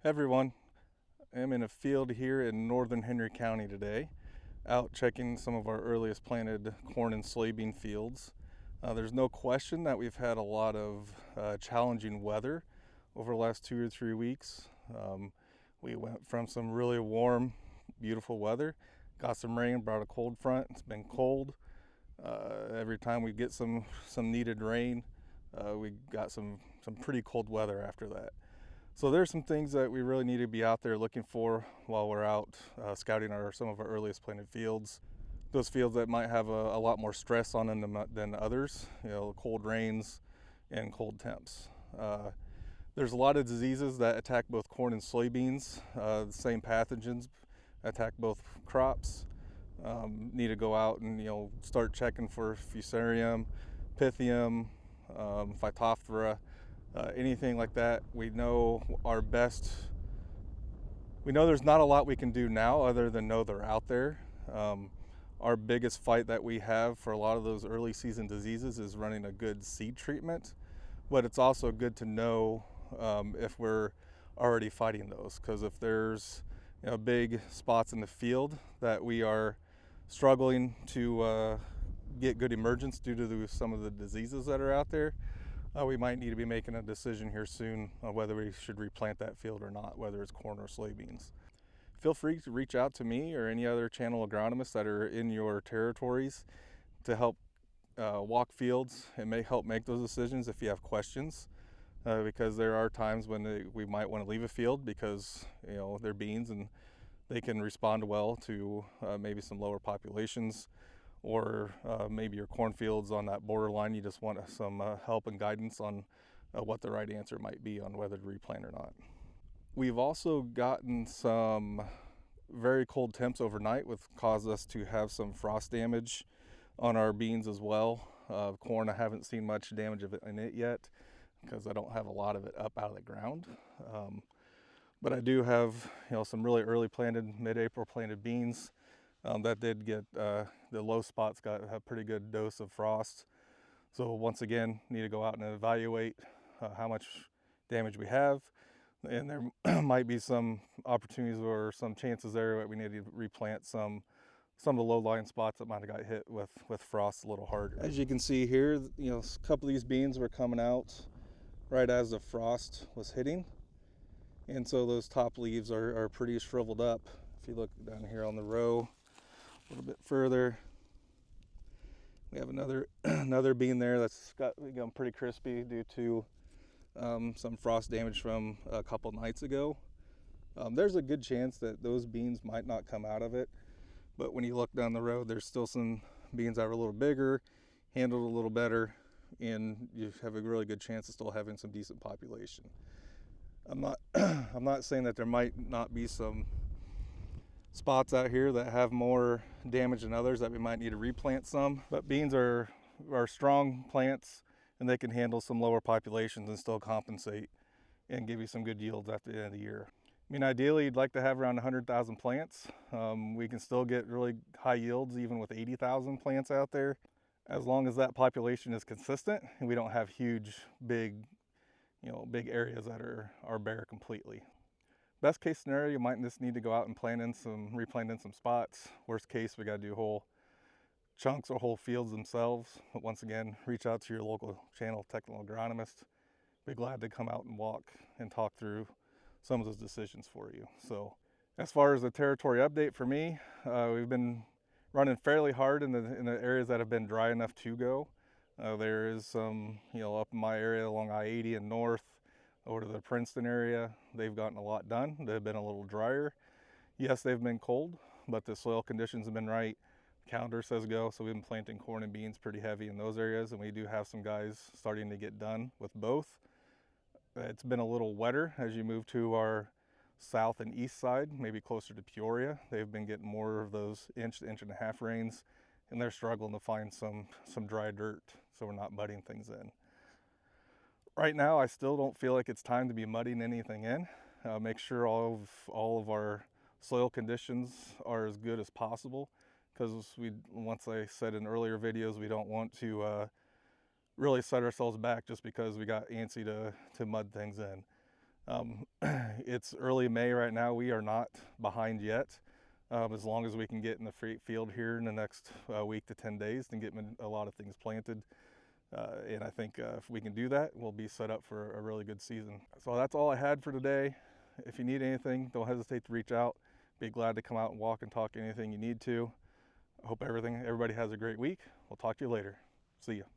Everyone, I'm in a field here in northern Henry County today, out checking some of our earliest planted corn and soybean fields. There's no question that we've had a lot of challenging weather over the last 2 or 3 weeks. We went from some really warm, beautiful weather, got some rain, brought a cold front. It's been cold. Every time we get some needed rain, we got some pretty cold weather after that. So there's some things that we really need to be out there looking for while we're out scouting some of our earliest planted fields. Those fields that might have a lot more stress on them than others, cold rains and cold temps. There's a lot of diseases that attack both corn and soybeans. The same pathogens attack both crops. Need to go out and start checking for Fusarium, Pythium, Phytophthora, anything like that. We know there's not a lot we can do now other than know they're out there. Our biggest fight that we have for a lot of those early season diseases is running a good seed treatment, but it's also good to know if we're already fighting those, because if there's big spots in the field that we are struggling to get good emergence due to some of the diseases that are out there, we might need to be making a decision here soon on whether we should replant that field or not, whether it's corn or soybeans. Feel free to reach out to me or any other channel agronomists that are in your territories to help walk fields and help make those decisions if you have questions, because there are times when we might want to leave a field because they're beans and they can respond well to maybe some lower populations, or maybe your cornfields on that borderline. You just want some help and guidance on what the right answer might be on whether to replant or not. We've also gotten some very cold temps overnight, which caused us to have some frost damage on our beans as well. Corn, I haven't seen much damage in it yet because I don't have a lot of it up out of the ground. But I do have some really early planted, mid-April planted beans that did get the low spots, got a pretty good dose of frost. So once again, need to go out and evaluate how much damage we have, and there might be some opportunities or some chances there that we need to replant some of the low-lying spots that might have got hit with frost a little harder. As you can see here, a couple of these beans were coming out right as the frost was hitting, and so those top leaves are pretty shriveled up. If you look down here on the row a little bit further, we have another bean there that's become pretty crispy due to some frost damage from a couple nights ago. There's a good chance that those beans might not come out of it, but when you look down the road, there's still some beans that are a little bigger, handled a little better, and you have a really good chance of still having some decent population. I'm not saying that there might not be some spots out here that have more damage than others that we might need to replant some, but beans are strong plants, and they can handle some lower populations and still compensate and give you some good yields after the end of the year. I mean, ideally you'd like to have around 100,000 plants. We can still get really high yields even with 80,000 plants out there, as long as that population is consistent and we don't have huge, big areas that are bare completely. Best case scenario, you might just need to go out and replant in some spots. Worst case, we got to do whole chunks or whole fields themselves. But once again, reach out to your local channel technical agronomist. Be glad to come out and walk and talk through some of those decisions for you. So as far as the territory update for me, we've been running fairly hard in the areas that have been dry enough to go. There is some, up in my area along I-80 and north over to the Princeton area, they've gotten a lot done. They've been a little drier. Yes, they've been cold, but the soil conditions have been right. Calendar says go, so we've been planting corn and beans pretty heavy in those areas, and we do have some guys starting to get done with both. It's been a little wetter as you move to our south and east side, maybe closer to Peoria. They've been getting more of those inch to inch and a half rains, and they're struggling to find some dry dirt, so we're not mudding things in. Right now, I still don't feel like it's time to be mudding anything in. Make sure all of our soil conditions are as good as possible, because once I said in earlier videos, we don't want to really set ourselves back just because we got antsy to mud things in. It's early May right now. We are not behind yet. As long as we can get in the field here in the next week to 10 days and get a lot of things planted. And I think if we can do that, we'll be set up for a really good season. So that's all I had for today. If you need anything, don't hesitate to reach out. Be glad to come out and walk and talk anything you need to. I hope everybody has a great week. We'll talk to you later. See ya.